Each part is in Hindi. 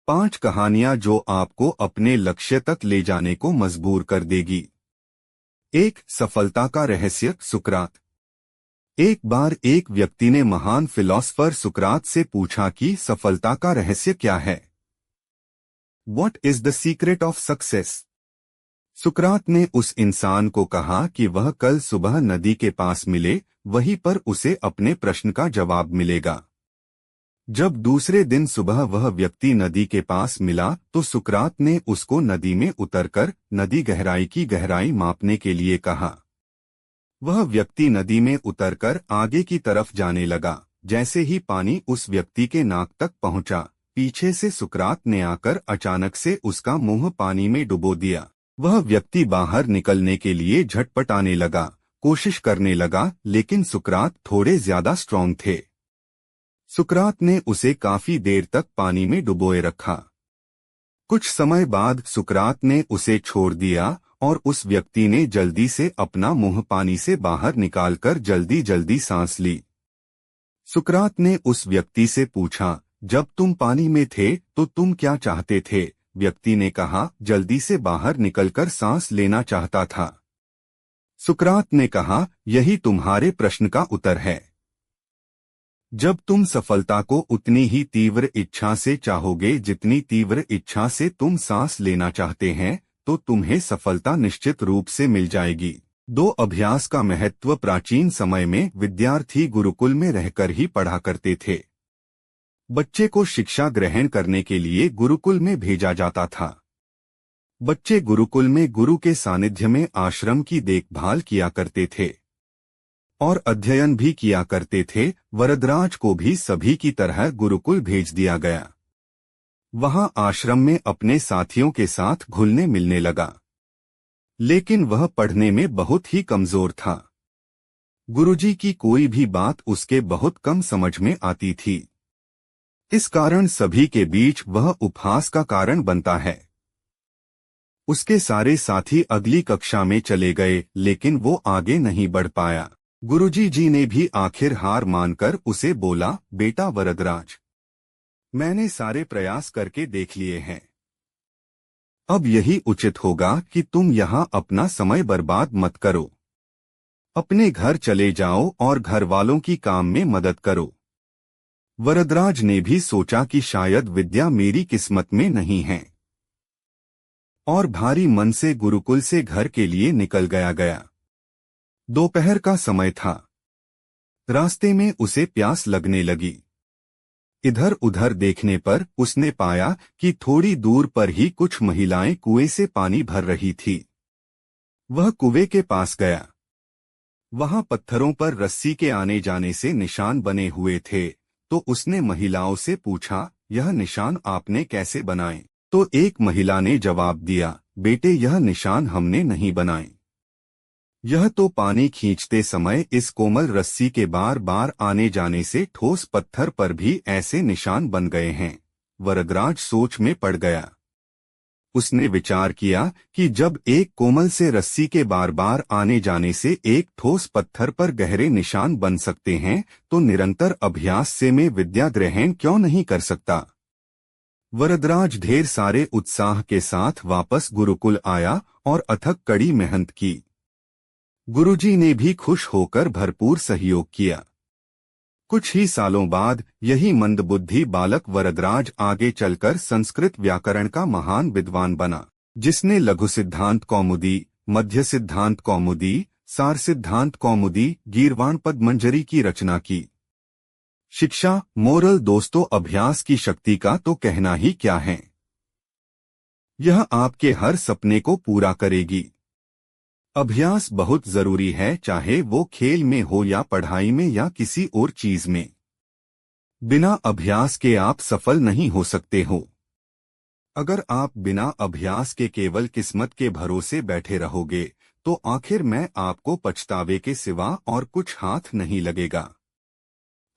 5 कहानियां जो आपको अपने लक्ष्य तक ले जाने को मजबूर कर देगी। 1. सफलता का रहस्य। सुकरात। एक बार एक व्यक्ति ने महान फिलोसफर सुकरात से पूछा कि सफलता का रहस्य क्या है। What is the secret of success? सुकरात ने उस इंसान को कहा कि वह कल सुबह नदी के पास मिले, वहीं पर उसे अपने प्रश्न का जवाब मिलेगा। जब दूसरे दिन सुबह वह व्यक्ति नदी के पास मिला तो सुकरात ने उसको नदी में उतरकर नदी गहराई की गहराई मापने के लिए कहा। वह व्यक्ति नदी में उतरकर आगे की तरफ जाने लगा। जैसे ही पानी उस व्यक्ति के नाक तक पहुंचा, पीछे से सुकरात ने आकर अचानक से उसका मुंह पानी में डुबो दिया। वह व्यक्ति बाहर निकलने के लिए झटपटाने लगा, कोशिश करने लगा, लेकिन सुकरात थोड़े ज्यादा स्ट्रांग थे। सुकरात ने उसे काफी देर तक पानी में डुबोए रखा। कुछ समय बाद सुकरात ने उसे छोड़ दिया और उस व्यक्ति ने जल्दी से अपना मुंह पानी से बाहर निकालकर जल्दी जल्दी सांस ली। सुकरात ने उस व्यक्ति से पूछा, जब तुम पानी में थे तो तुम क्या चाहते थे? व्यक्ति ने कहा, जल्दी से बाहर निकलकर सांस लेना चाहता था। सुकरात ने कहा, यही तुम्हारे प्रश्न का उत्तर है। जब तुम सफलता को उतनी ही तीव्र इच्छा से चाहोगे जितनी तीव्र इच्छा से तुम सांस लेना चाहते हैं, तो तुम्हें सफलता निश्चित रूप से मिल जाएगी। 2. अभ्यास का महत्व। प्राचीन समय में विद्यार्थी गुरुकुल में रहकर ही पढ़ा करते थे। बच्चे को शिक्षा ग्रहण करने के लिए गुरुकुल में भेजा जाता था। बच्चे गुरुकुल में गुरु के सानिध्य में आश्रम की देखभाल किया करते थे और अध्ययन भी किया करते थे। वरदराज को भी सभी की तरह गुरुकुल भेज दिया गया। वहां आश्रम में अपने साथियों के साथ घुलने मिलने लगा, लेकिन वह पढ़ने में बहुत ही कमजोर था। गुरुजी की कोई भी बात उसके बहुत कम समझ में आती थी। इस कारण सभी के बीच वह उपहास का कारण बनता है। उसके सारे साथी अगली कक्षा में चले गए, लेकिन वो आगे नहीं बढ़ पाया। गुरुजी जी ने भी आखिर हार मानकर उसे बोला, बेटा वरदराज, मैंने सारे प्रयास करके देख लिए हैं। अब यही उचित होगा कि तुम यहाँ अपना समय बर्बाद मत करो। अपने घर चले जाओ और घर वालों की काम में मदद करो। वरदराज ने भी सोचा कि शायद विद्या मेरी किस्मत में नहीं है और भारी मन से गुरुकुल से घर के लिए निकल गया। दोपहर का समय था। रास्ते में उसे प्यास लगने लगी। इधर उधर देखने पर उसने पाया कि थोड़ी दूर पर ही कुछ महिलाएं कुएं से पानी भर रही थी। वह कुएं के पास गया। वहां पत्थरों पर रस्सी के आने जाने से निशान बने हुए थे, तो उसने महिलाओं से पूछा, यह निशान आपने कैसे बनाए? तो एक महिला ने जवाब दिया, बेटे, यह निशान हमने नहीं बनाए। यह तो पानी खींचते समय इस कोमल रस्सी के बार बार आने जाने से ठोस पत्थर पर भी ऐसे निशान बन गए हैं। वरदराज सोच में पड़ गया। उसने विचार किया कि जब एक कोमल से रस्सी के बार बार आने जाने से एक ठोस पत्थर पर गहरे निशान बन सकते हैं, तो निरंतर अभ्यास से मैं विद्या ग्रहण क्यों नहीं कर सकता। वरदराज ढेर सारे उत्साह के साथ वापस गुरुकुल आया और अथक कड़ी मेहनत की। गुरुजी ने भी खुश होकर भरपूर सहयोग किया। कुछ ही सालों बाद यही मंदबुद्धि बालक वरदराज आगे चलकर संस्कृत व्याकरण का महान विद्वान बना, जिसने लघु सिद्धांत कौमुदी, मध्य सिद्धांत कौमुदी, सार सिद्धांत कौमुदी, गीर्वाण पद्मंजरी की रचना की। शिक्षा, मोरल। दोस्तों, अभ्यास की शक्ति का तो कहना ही क्या है। यह आपके हर सपने को पूरा करेगी। अभ्यास बहुत जरूरी है, चाहे वो खेल में हो या पढ़ाई में या किसी और चीज में। बिना अभ्यास के आप सफल नहीं हो सकते हो। अगर आप बिना अभ्यास के केवल किस्मत के भरोसे बैठे रहोगे तो आखिर में आपको पछतावे के सिवा और कुछ हाथ नहीं लगेगा।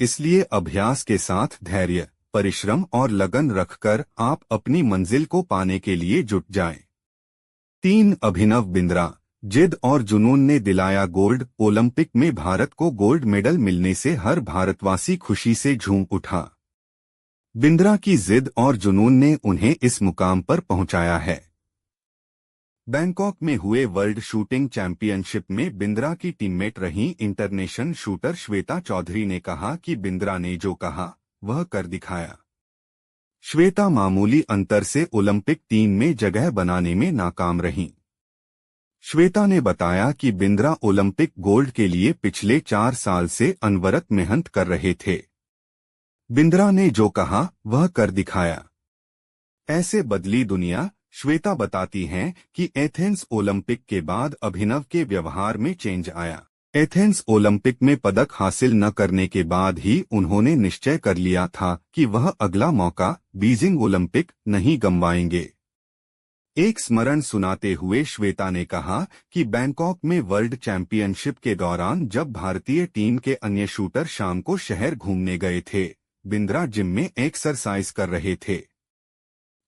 इसलिए अभ्यास के साथ धैर्य, परिश्रम और लगन रखकर आप अपनी मंजिल को पाने के लिए जुट जाएं। 3. अभिनव बिंद्रा। जिद और जुनून ने दिलाया गोल्ड। ओलंपिक में भारत को गोल्ड मेडल मिलने से हर भारतवासी खुशी से झूम उठा। बिंद्रा की जिद और जुनून ने उन्हें इस मुकाम पर पहुंचाया है। बैंकॉक में हुए वर्ल्ड शूटिंग चैंपियनशिप में बिंद्रा की टीममेट रहीं इंटरनेशनल शूटर श्वेता चौधरी ने कहा कि बिंद्रा ने जो कहा वह कर दिखाया। श्वेता मामूली अंतर से ओलंपिक टीम में जगह बनाने में नाकाम रहीं। श्वेता ने बताया कि बिंद्रा ओलंपिक गोल्ड के लिए पिछले 4 साल से अनवरत मेहनत कर रहे थे। बिंद्रा ने जो कहा वह कर दिखाया। ऐसे बदली दुनिया। श्वेता बताती हैं कि एथेंस ओलंपिक के बाद अभिनव के व्यवहार में चेंज आया। एथेंस ओलंपिक में पदक हासिल न करने के बाद ही उन्होंने निश्चय कर लिया था कि वह अगला मौका बीजिंग ओलंपिक नहीं गंवाएंगे। एक स्मरण सुनाते हुए श्वेता ने कहा कि बैंकॉक में वर्ल्ड चैंपियनशिप के दौरान जब भारतीय टीम के अन्य शूटर शाम को शहर घूमने गए थे, बिंद्रा जिम में एक्सरसाइज कर रहे थे।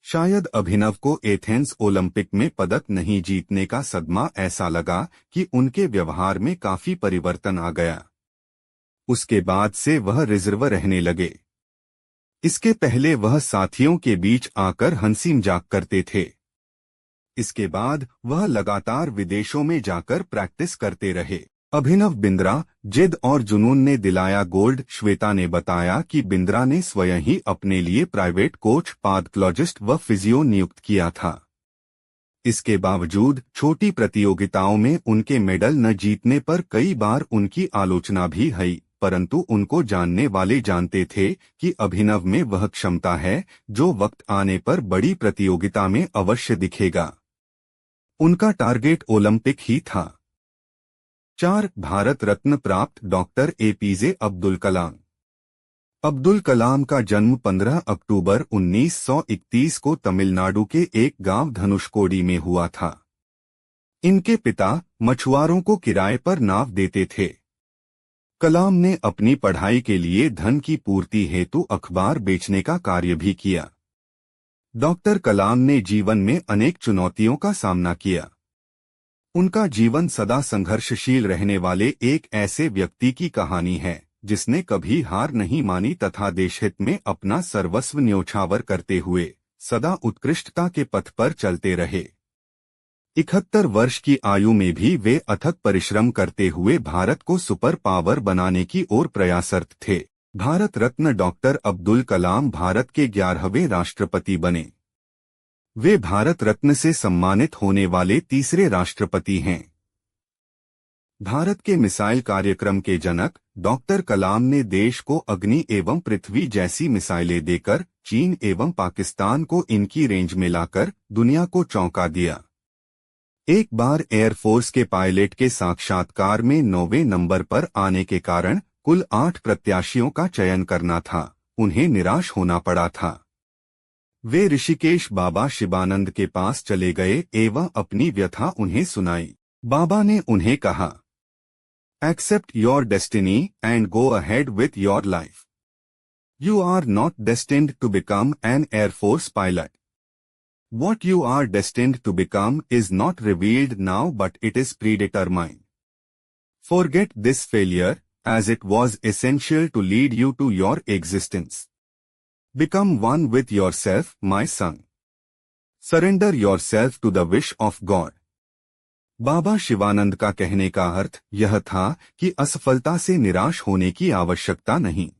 शायद अभिनव को एथेंस ओलंपिक में पदक नहीं जीतने का सदमा ऐसा लगा कि उनके व्यवहार में काफी परिवर्तन आ गया। उसके बाद से वह रिजर्व रहने लगे। इसके पहले वह साथियों के बीच आकर हंसी मजाक करते थे। इसके बाद वह लगातार विदेशों में जाकर प्रैक्टिस करते रहे। अभिनव बिंद्रा जिद और जुनून ने दिलाया गोल्ड। श्वेता ने बताया कि बिंद्रा ने स्वयं ही अपने लिए प्राइवेट कोच, पैथोलॉजिस्ट व फिजियो नियुक्त किया था। इसके बावजूद छोटी प्रतियोगिताओं में उनके मेडल न जीतने पर कई बार उनकी आलोचना भी हुई, परंतु उनको जानने वाले जानते थे कि अभिनव में वह क्षमता है जो वक्त आने पर बड़ी प्रतियोगिता में अवश्य दिखेगा। उनका टारगेट ओलंपिक ही था। 4 भारत रत्न प्राप्त डॉक्टर एपीजे अब्दुल कलाम। अब्दुल कलाम का जन्म 15 अक्टूबर 1931 को तमिलनाडु के एक गांव धनुषकोडी में हुआ था। इनके पिता मछुआरों को किराए पर नाव देते थे। कलाम ने अपनी पढ़ाई के लिए धन की पूर्ति हेतु अखबार बेचने का कार्य भी किया। डॉक्टर कलाम ने जीवन में अनेक चुनौतियों का सामना किया। उनका जीवन सदा संघर्षशील रहने वाले एक ऐसे व्यक्ति की कहानी है जिसने कभी हार नहीं मानी तथा देशहित में अपना सर्वस्व न्योछावर करते हुए सदा उत्कृष्टता के पथ पर चलते रहे। 71 वर्ष की आयु में भी वे अथक परिश्रम करते हुए भारत को सुपर पावर बनाने की ओर प्रयासरत थे। भारत रत्न डॉक्टर अब्दुल कलाम भारत के 11वें राष्ट्रपति बने। वे भारत रत्न से सम्मानित होने वाले तीसरे राष्ट्रपति हैं। भारत के मिसाइल कार्यक्रम के जनक डॉक्टर कलाम ने देश को अग्नि एवं पृथ्वी जैसी मिसाइलें देकर चीन एवं पाकिस्तान को इनकी रेंज में लाकर दुनिया को चौंका दिया। एक बार एयरफोर्स के पायलट के साक्षात्कार में 9वें नंबर पर आने के कारण कुल 8 प्रत्याशियों का चयन करना था। उन्हें निराश होना पड़ा था। वे ऋषिकेश बाबा शिवानंद के पास चले गए एवं अपनी व्यथा उन्हें सुनाई। बाबा ने उन्हें कहा, accept your destiny and go ahead with your life. You are not destined to become an air force pilot. What you are destined to become is not revealed now, but it is predetermined. Forget this failure, as it was essential to lead you to your existence. Become one with yourself, my son. Surrender yourself to the wish of God. बाबा शिवानंद का कहने का अर्थ यह था कि असफलता से निराश होने की आवश्यकता नहीं।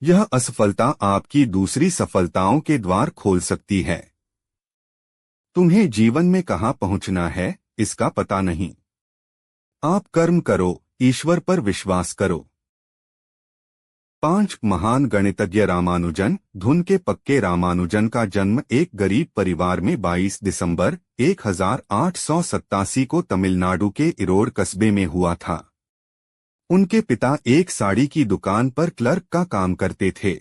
यह असफलता आपकी दूसरी सफलताओं के द्वार खोल सकती है। तुम्हें जीवन में कहाँ पहुंचना है, इसका पता नहीं। आप कर्म करो, ईश्वर पर विश्वास करो। 5 महान गणितज्ञ रामानुजन। धुन के पक्के रामानुजन का जन्म एक गरीब परिवार में 22 दिसंबर 1887 को तमिलनाडु के इरोड कस्बे में हुआ था। उनके पिता एक साड़ी की दुकान पर क्लर्क का काम करते थे।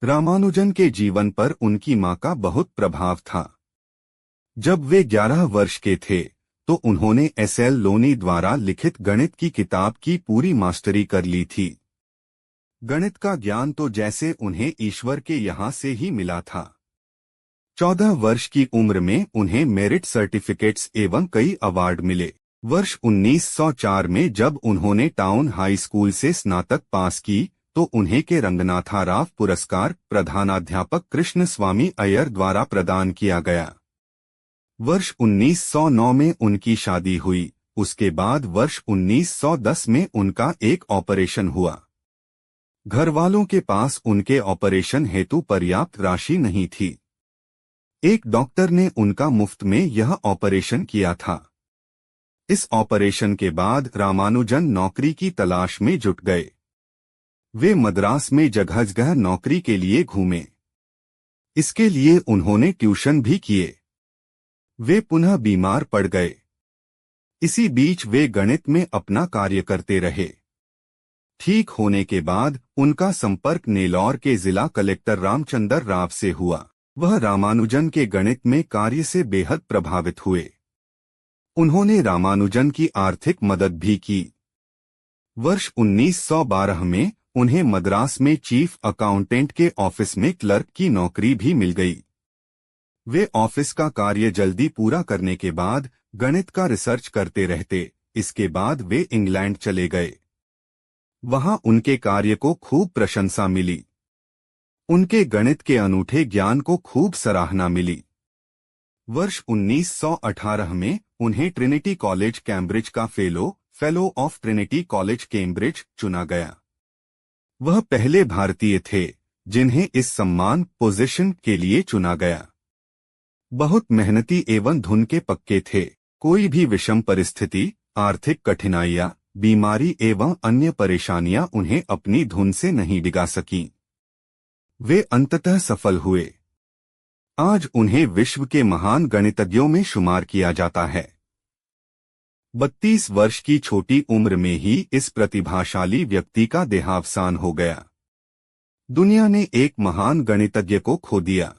रामानुजन के जीवन पर उनकी मां का बहुत प्रभाव था। जब वे 11 वर्ष के थे तो उन्होंने एस.एल. लोनी द्वारा लिखित गणित की किताब की पूरी मास्टरी कर ली थी। गणित का ज्ञान तो जैसे उन्हें ईश्वर के यहाँ से ही मिला था। 14 वर्ष की उम्र में उन्हें मेरिट सर्टिफिकेट्स एवं कई अवार्ड मिले। वर्ष 1904 में जब उन्होंने टाउन हाई स्कूल से स्नातक पास की तो उन्हें के रंगनाथा राव पुरस्कार प्रधानाध्यापक कृष्ण स्वामी अय्यर द्वारा प्रदान किया गया। वर्ष 1909 में उनकी शादी हुई। उसके बाद वर्ष 1910 में उनका एक ऑपरेशन हुआ। घरवालों के पास उनके ऑपरेशन हेतु पर्याप्त राशि नहीं थी। एक डॉक्टर ने उनका मुफ्त में यह ऑपरेशन किया था। इस ऑपरेशन के बाद रामानुजन नौकरी की तलाश में जुट गए। वे मद्रास में जगह जगह नौकरी के लिए घूमे। इसके लिए उन्होंने ट्यूशन भी किए। वे पुनः बीमार पड़ गए। इसी बीच वे गणित में अपना कार्य करते रहे। ठीक होने के बाद उनका संपर्क नेल्लौर के जिला कलेक्टर रामचंद्र राव से हुआ। वह रामानुजन के गणित में कार्य से बेहद प्रभावित हुए। उन्होंने रामानुजन की आर्थिक मदद भी की। वर्ष 1912 में उन्हें मद्रास में चीफ अकाउंटेंट के ऑफिस में क्लर्क की नौकरी भी मिल गई। वे ऑफिस का कार्य जल्दी पूरा करने के बाद गणित का रिसर्च करते रहते। इसके बाद वे इंग्लैंड चले गए। वहां उनके कार्य को खूब प्रशंसा मिली। उनके गणित के अनूठे ज्ञान को खूब सराहना मिली। वर्ष 1918 में उन्हें ट्रिनिटी कॉलेज कैम्ब्रिज का fellow of Trinity college Cambridge चुना गया। वह पहले भारतीय थे जिन्हें इस सम्मान पोजीशन के लिए चुना गया। बहुत मेहनती एवं धुन के पक्के थे। कोई भी विषम परिस्थिति, आर्थिक कठिनाइयां, बीमारी एवं अन्य परेशानियां उन्हें अपनी धुन से नहीं डिगा सकीं। वे अंततः सफल हुए। आज उन्हें विश्व के महान गणितज्ञों में शुमार किया जाता है। 32 वर्ष की छोटी उम्र में ही इस प्रतिभाशाली व्यक्ति का देहावसान हो गया। दुनिया ने एक महान गणितज्ञ को खो दिया।